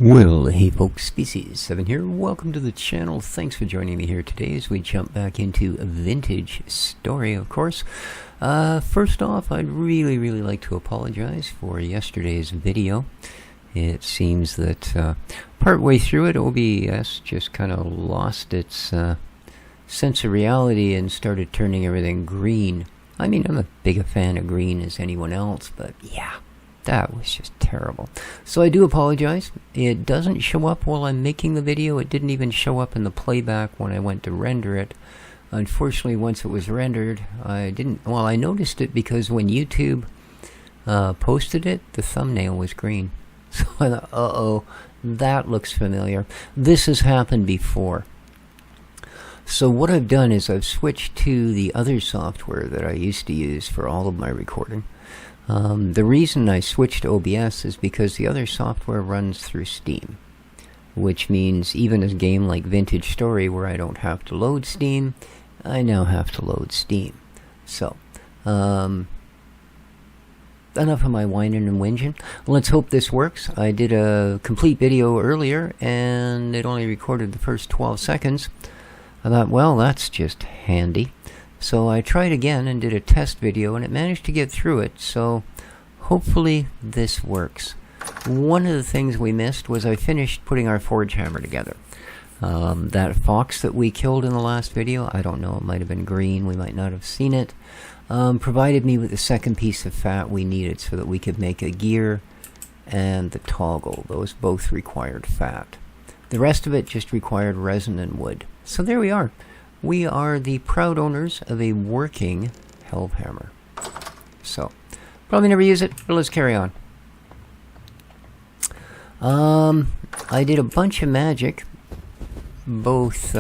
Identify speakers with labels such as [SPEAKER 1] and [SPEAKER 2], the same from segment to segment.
[SPEAKER 1] Well, hey folks, Species7 here. Welcome to the channel. Thanks for joining me here today as we jump back into a vintage story, of course. First off, I'd really like to apologize for yesterday's video. It seems that partway through it, OBS just kind of lost its sense of reality and started turning everything green. I mean, I'm as big a fan of green as anyone else, but yeah. That was just terrible. So I do apologize. It doesn't show up while I'm making the video. It didn't even show up in the playback when I went to render it. Unfortunately, once it was rendered, I didn't... Well, I noticed it because when YouTube posted it, the thumbnail was green. So I thought, uh-oh, that looks familiar. This has happened before. So what I've done is I've switched to the other software that I used to use for all of my recording. The reason I switched to OBS is because the other software runs through Steam, which means even a game like Vintage Story where I don't have to load Steam, I now have to load Steam. So, enough of my whining and whinging. Let's hope this works. I did a complete video earlier and it only recorded the first 12 seconds. I thought, well, that's just handy. So I tried again and did a test video and it managed to get through it, so hopefully this works. One of the things we missed was I finished putting our forge hammer together. That fox that we killed in the last video, I don't know, it might have been green, we might not have seen it, provided me with the second piece of fat we needed so that we could make a gear and the toggle. Those both required fat. The rest of it just required resin and wood. So there we are. We are the proud owners of a working helve hammer. So, probably never use it, but let's carry on. I did a bunch of magic, both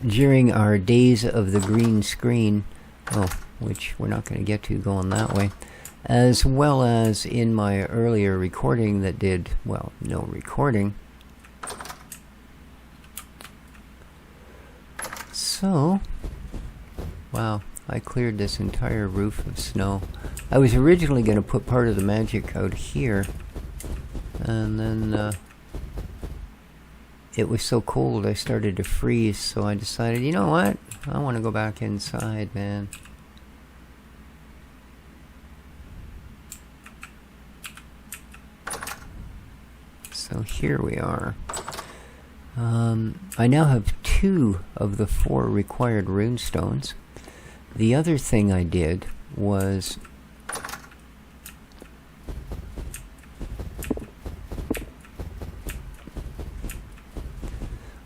[SPEAKER 1] during our days of the green screen, which we're not going to get to going that way, as well as in my earlier recording that did, well, no recording. So, wow, I cleared this entire roof of snow. I was originally going to put part of the magic out here, and then it was so cold I started to freeze, so I decided, you know what, I want to go back inside, man. So here we are. I now have 2 of the 4 required runestones. The other thing I did was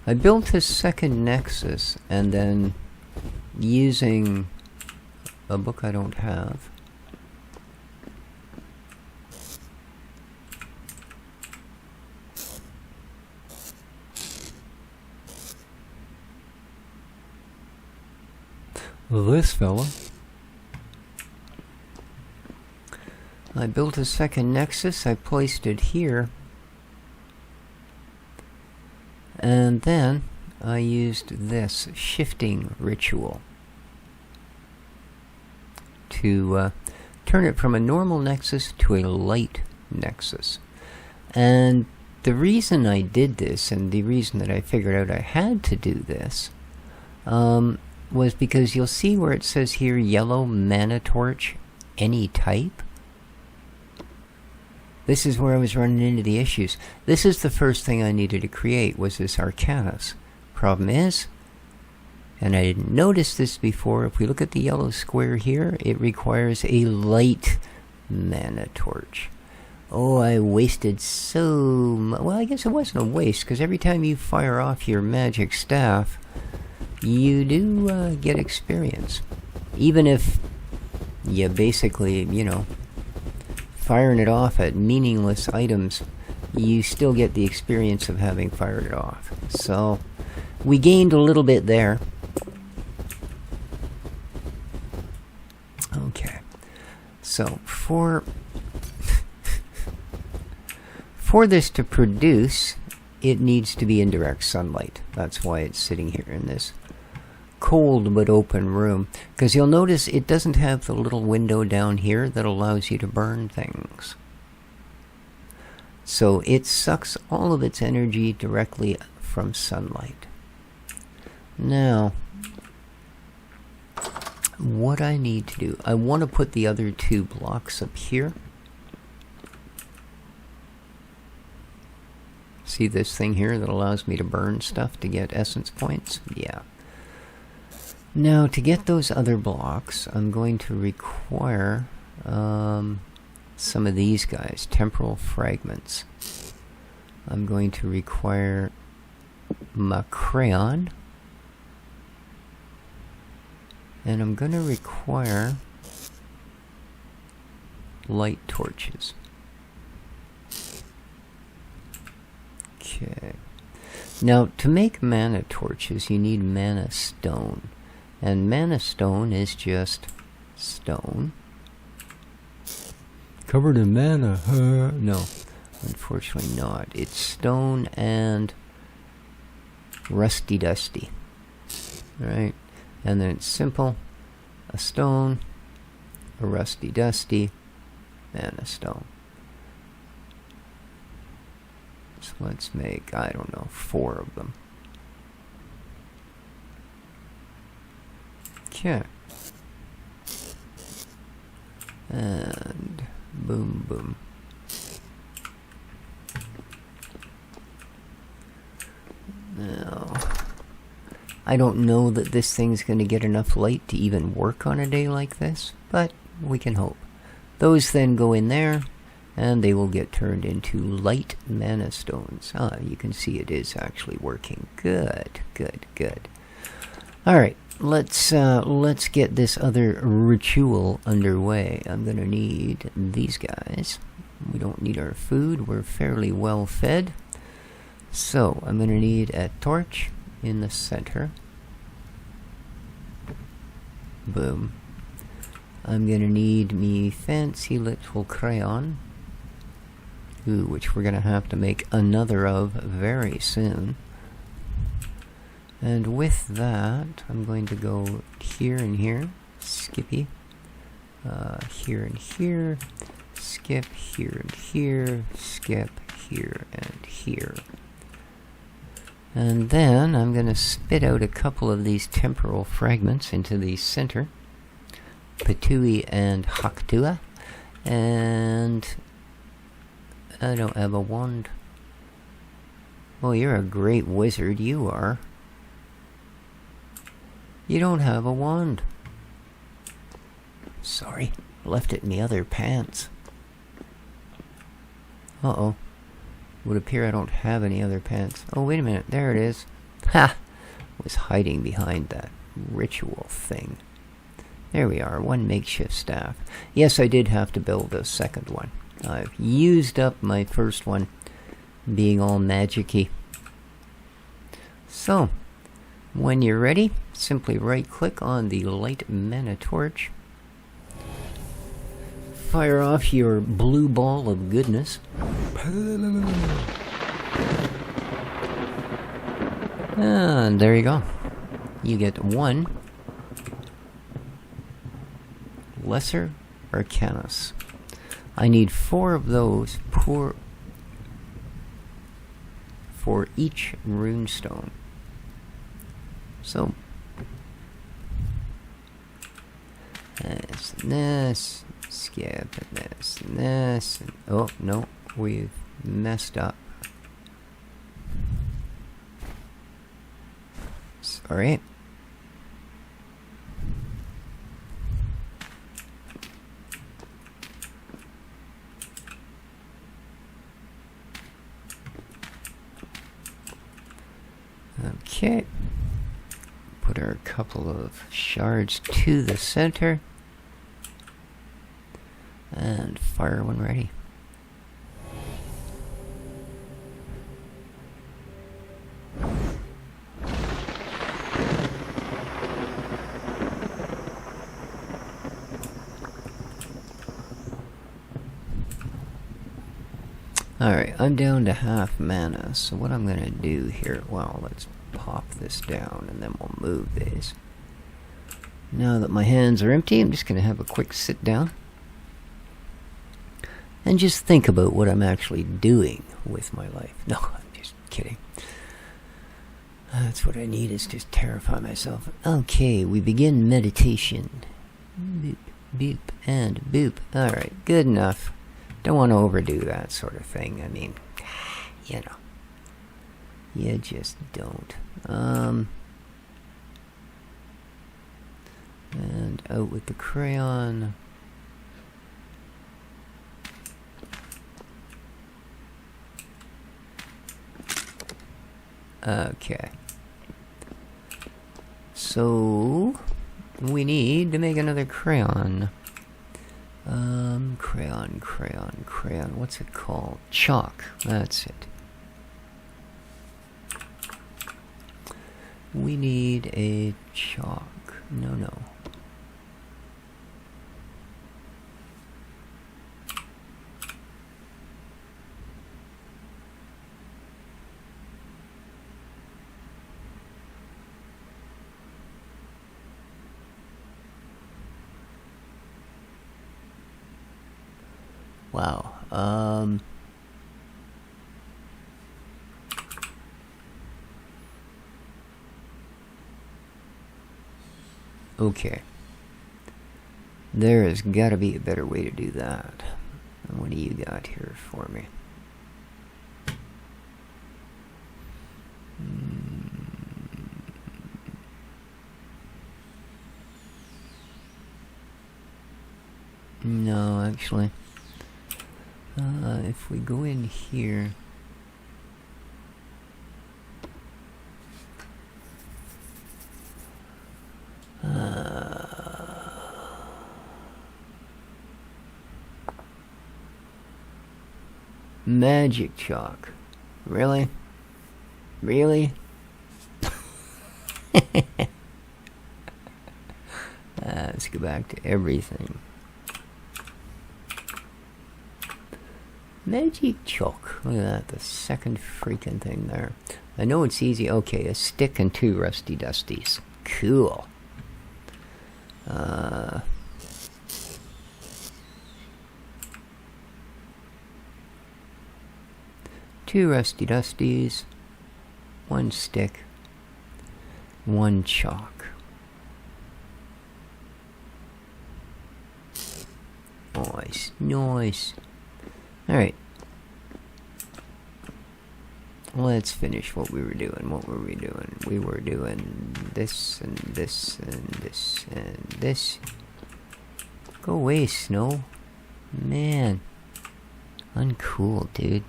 [SPEAKER 1] I built a second nexus, and then using a book I don't have, this fella. I built a second nexus, I placed it here, and then I used this shifting ritual to turn it from a normal nexus to a light nexus. And the reason I did this, and the reason that I figured out I had to do this, was because you'll see where it says here yellow mana torch any type. This is where I was running into the issues. This is the first thing I needed to create, was this Arcanus. Problem is, and I didn't notice this before, if we look at the yellow square here, it requires a light mana torch. Oh, I wasted so much. Well, I guess it wasn't a waste, because every time you fire off your magic staff, you do get experience. Even if you basically, you know, firing it off at meaningless items, you still get the experience of having fired it off. So, we gained a little bit there. Okay. So, for this to produce, it needs to be in direct sunlight. That's why it's sitting here in this cold but open room, because you'll notice it doesn't have the little window down here that allows you to burn things. So it sucks all of its energy directly from sunlight. Now, what I need to do, I want to put the other 2 blocks up here. See this thing here that allows me to burn stuff to get essence points? Yeah. Now, to get those other blocks, I'm going to require some of these guys, temporal fragments. I'm going to require crayon, and I'm going to require light torches. Okay. Now, to make mana torches, you need mana stone. And mana stone is just stone. Covered in mana, huh? No, unfortunately not. It's stone and rusty dusty. Alright? And then it's simple. A stone, a rusty dusty, mana stone. So let's make, I don't know, 4 of them. Okay. And boom, boom. Now, I don't know that this thing's going to get enough light to even work on a day like this, but we can hope. Those then go in there, and they will get turned into light mana stones. Ah, you can see it is actually working. Good, good, good. Alright, let's get this other ritual underway. I'm gonna need these guys. We don't need our food, we're fairly well fed. So, I'm gonna need a torch in the center. Boom. I'm gonna need me fancy little crayon. Ooh, which we're gonna have to make another of very soon. And with that, I'm going to go here and here, skippy, here and here, skip here and here, skip here and here. And then I'm going to spit out a couple of these temporal fragments into the center, Patui and Haktua, and I don't have a wand. Well, you're a great wizard, you are. You don't have a wand. Sorry, left it in the other pants. Uh-oh. Would appear I don't have any other pants. Oh, wait a minute, there it is. Ha! Was hiding behind that ritual thing. There we are, one makeshift staff. Yes, I did have to build a second one. I've used up my first one, being all magic-y. So, when you're ready, simply right-click on the light mana torch. Fire off your blue ball of goodness. And there you go. You get 1 Lesser Arcanus. I need 4 of those for each runestone. So, this, skip, and this, and oh no, we've messed up. Sorry. Okay. Put our couple of shards to the center. And fire when ready. Alright, I'm down to half mana, so what I'm gonna do here, well, let's pop this down and then we'll move these. Now that my hands are empty, I'm just gonna have a quick sit down. and just think about what I'm actually doing with my life. No, I'm just kidding. That's what I need, is just terrify myself. Okay, we begin meditation. Boop, boop, and boop. Alright, good enough. Don't want to overdo that sort of thing. I mean, you know. You just don't. And out with the crayon. Okay. So we need to make another crayon. Crayon. What's it called? Chalk. That's it. We need a chalk. No. Wow. Okay. There has got to be a better way to do that. What do you got here for me? No, actually. If we go in here... magic chalk. Really? Really? Let's go back to everything. Magic chalk. Look at that, the second freaking thing there. I know it's easy. Okay, a stick and 2 rusty dusties. Cool. 2 rusty dusties, 1 stick, 1 chalk. Nice. Alright. Let's finish what we were doing. What were we doing? We were doing this and this and this and this. Go away, Snow. Man. Uncool, dude.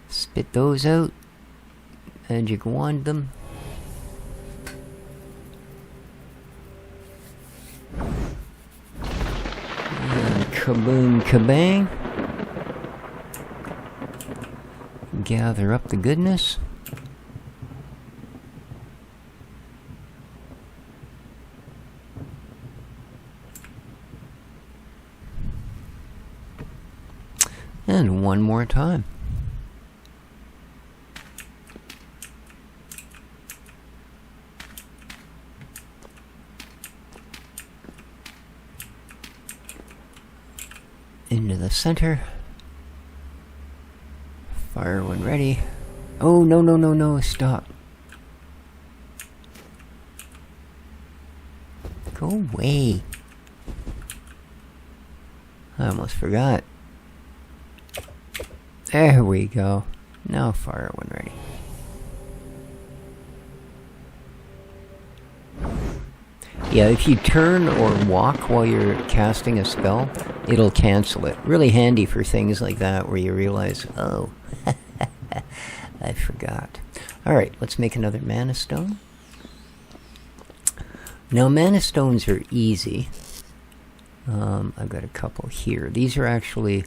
[SPEAKER 1] Spit those out. Magic wand them. And kaboom kabang. Gather up the goodness. And one more time. Into the center. Fire when ready. Oh, no, stop. Go away. I almost forgot. There we go. Now fire when ready. Yeah, if you turn or walk while you're casting a spell, it'll cancel it. Really handy for things like that where you realize, oh, I forgot. Alright, let's make another mana stone. Now, mana stones are easy. I've got a couple here. These are actually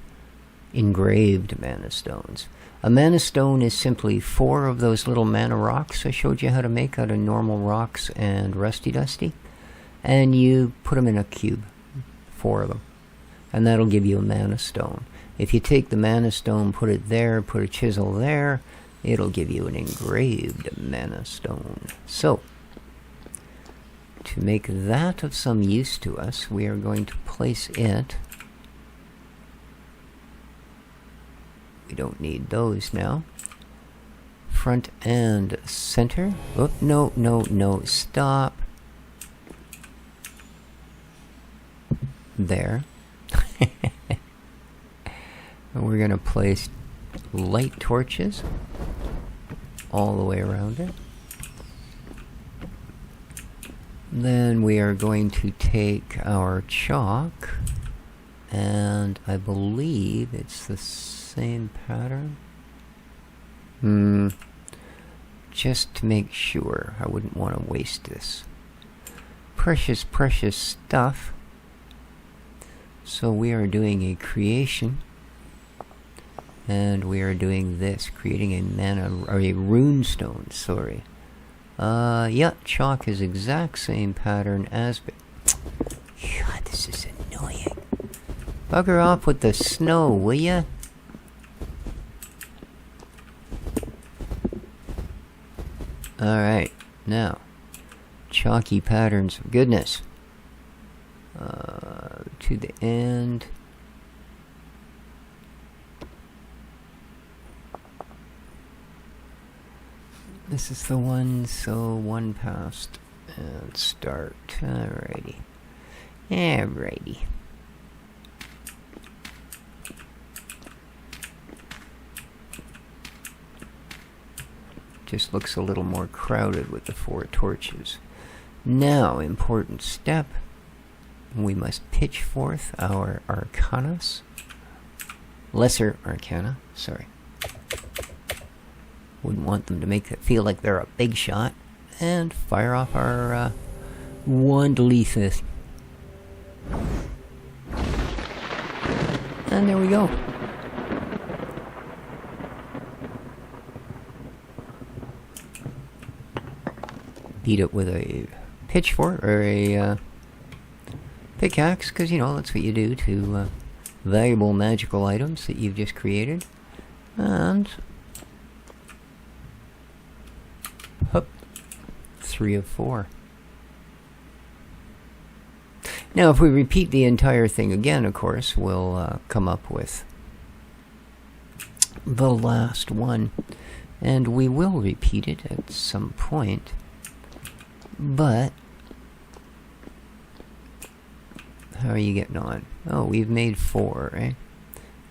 [SPEAKER 1] engraved mana stones. A mana stone is simply 4 of those little mana rocks I showed you how to make out of normal rocks and rusty dusty. And you put them in a cube, 4 of them. And that'll give you a mana stone. If you take the mana stone, put it there, put a chisel there, it'll give you an engraved mana stone. So, to make that of some use to us, we are going to place it We don't need those now. Front and center. Oh, no, no, no, stop. There. And we're going to place light torches all the way around it. Then we are going to take our chalk, and I believe it's the same pattern. Just to make sure, I wouldn't want to waste this. Precious, precious stuff. So we are doing a creation, and we are doing this, creating a runestone, sorry. Yeah, chalk is exact same pattern as... God, this is annoying. Bugger off with the snow, will ya? Alright, now. Chalky patterns of goodness. To the end. This is the one, so one past and start. Alrighty. Alrighty. Just looks a little more crowded with the 4 torches. Now, important step. We must pitch forth our arcanas. Lesser arcana, sorry. Wouldn't want them to make it feel like they're a big shot. And fire off our wand leases. And there we go. Beat it with a pitchfork or a pickaxe, because you know that's what you do to valuable magical items that you've just created. And hup, 3 of 4. Now if we repeat the entire thing again, of course, we'll come up with the last one, and we will repeat it at some point. But how are you getting on? Oh, we've made 4, right?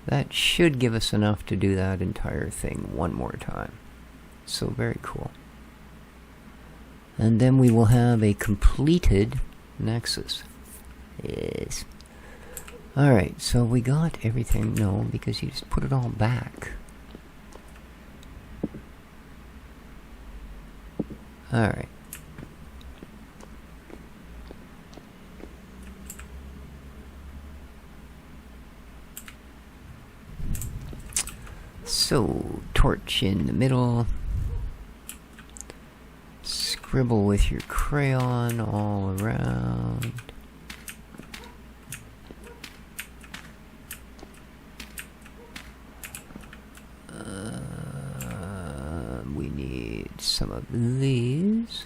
[SPEAKER 1] That should give us enough to do that entire thing one more time. So very cool. And then we will have a completed nexus. Yes. Alright, so we got everything. No, because you just put it all back. Alright. So, torch in the middle. Scribble with your crayon all around. We need some of these.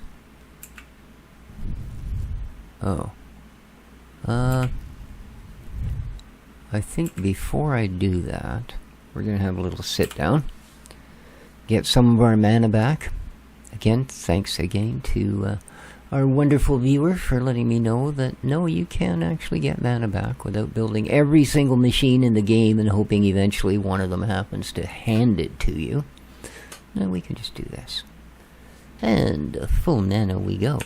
[SPEAKER 1] Oh. I think before I do that, we're going to have a little sit down. Get some of our mana back. Again, thanks again to our wonderful viewer for letting me know that no, you can actually get mana back without building every single machine in the game and hoping eventually one of them happens to hand it to you. No, we can just do this. And full mana we go.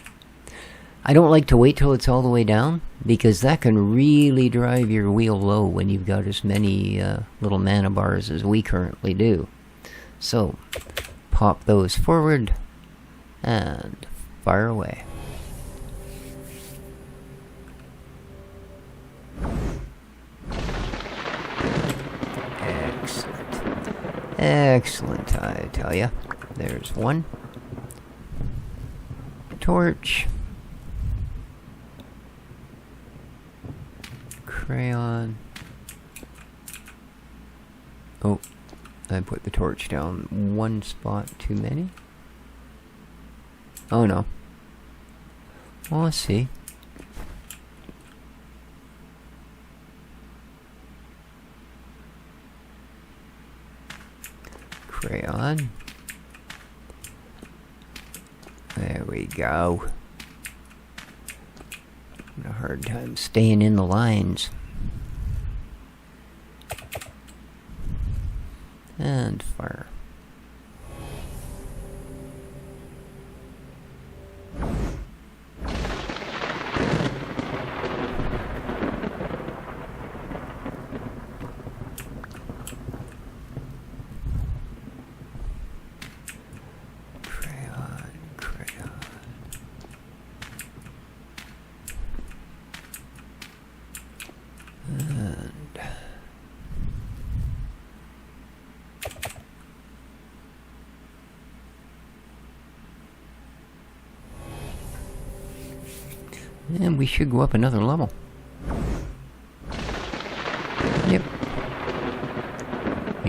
[SPEAKER 1] I don't like to wait till it's all the way down, because that can really drive your wheel low when you've got as many little mana bars as we currently do. So, pop those forward, and fire away. Excellent. Excellent, I tell ya. There's one. Torch. Crayon. Oh, I put the torch down one spot too many. Oh no. Well, let's see. crayon. There we go. Having a hard time staying in the lines. And fire. And we should go up another level. Yep.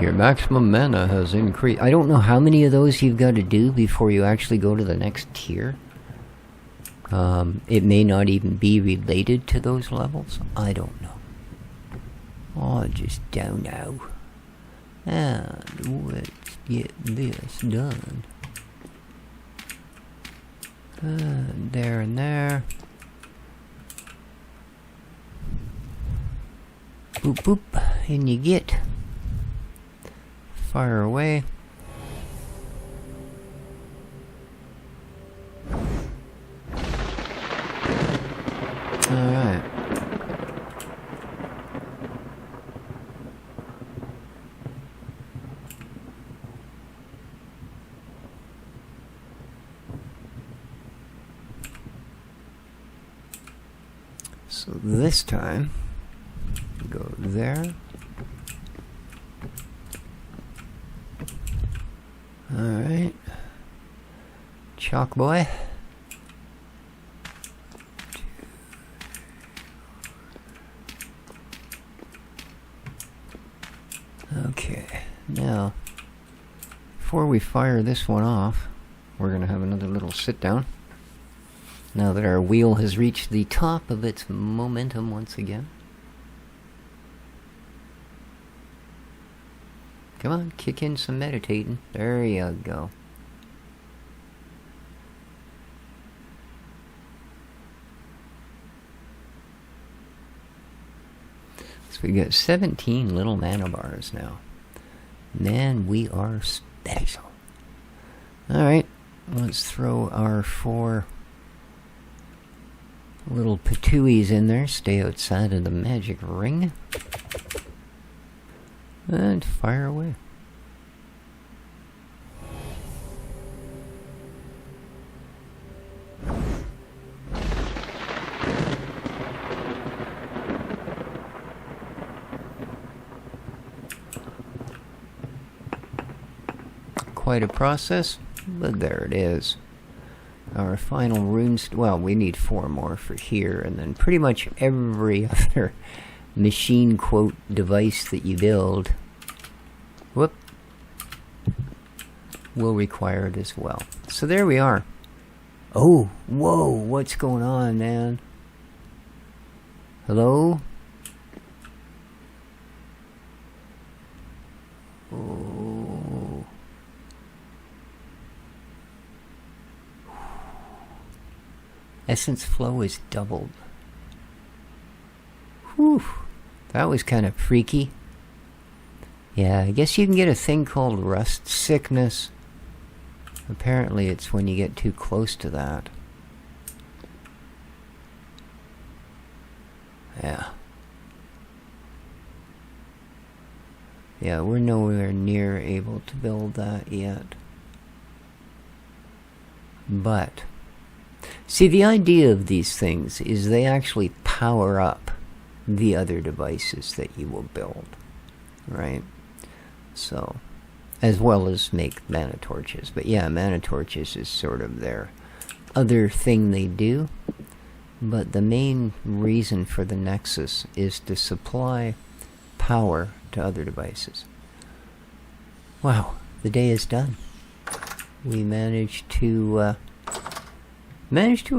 [SPEAKER 1] Your maximum mana has increased. I don't know how many of those you've got to do before you actually go to the next tier. It may not even be related to those levels. I don't know. I just don't know. And let's get this done. There and there. Boop boop, and you get. Fire away. Alright. So this time, go there. Alright. Chalk boy. Okay, now, before we fire this one off, we're going to have another little sit down. Now that our wheel has reached the top of its momentum once again. Come on, kick in some meditating. There you go. So we got 17 little mana bars now. Man, we are special. Alright, let's throw our 4 little patooies in there. Stay outside of the magic ring. And fire away. Quite a process, but there it is. Our final runes. Well, we need 4 more for here, and then pretty much every other machine quote device that you build will require it as well. So there we are. Oh, whoa, what's going on, man? Hello? Oh. Essence flow is doubled. Whew. That was kind of freaky. Yeah, I guess you can get a thing called rust sickness. Apparently it's when you get too close to that. Yeah. Yeah, we're nowhere near able to build that yet. But, see, the idea of these things is they actually power up the other devices that you will build, right? So, as well as make mana torches. But yeah, mana torches is sort of their other thing they do. But the main reason for the Nexus is to supply power to other devices. Wow, the day is done. We managed to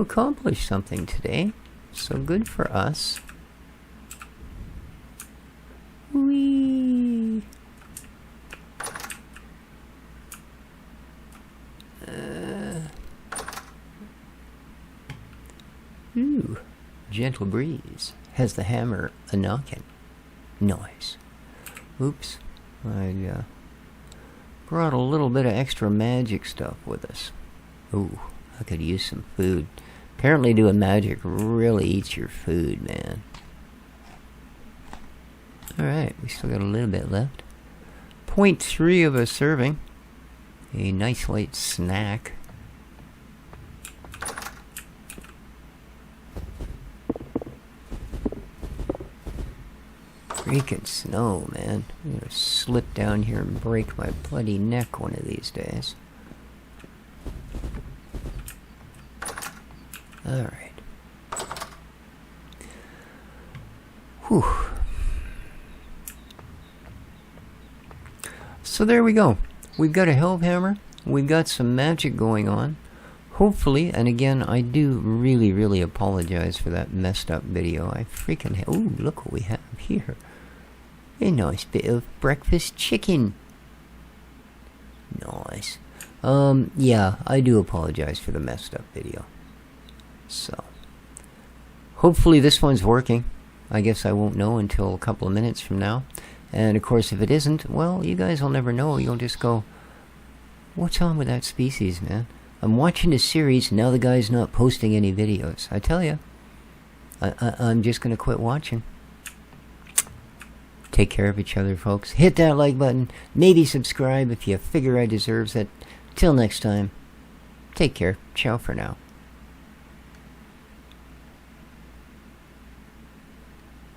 [SPEAKER 1] accomplish something today. So good for us. Whee! Ooh, gentle breeze. Has the hammer a knocking? Nice. Oops, I brought a little bit of extra magic stuff with us. Ooh, I could use some food. Apparently doing magic really eats your food, man. Alright, we still got a little bit left. 0.3 of a serving. A nice light snack. Freaking snow, man. I'm gonna slip down here and break my bloody neck one of these days. Alright. Whew. So there we go. We've got a Hellhammer. We've got some magic going on. Hopefully, and again, I do really apologize for that messed up video. I freaking... Ooh, look what we have here. A nice bit of breakfast chicken. Nice. Yeah, I do apologize for the messed up video. So, hopefully this one's working. I guess I won't know until a couple of minutes from now. And of course, if it isn't, well, you guys will never know. You'll just go, what's on with that species, man? I'm watching a series, now the guy's not posting any videos. I tell you, I'm just going to quit watching. Take care of each other, folks. Hit that like button. Maybe subscribe if you figure I deserves it. Till next time, take care. Ciao for now.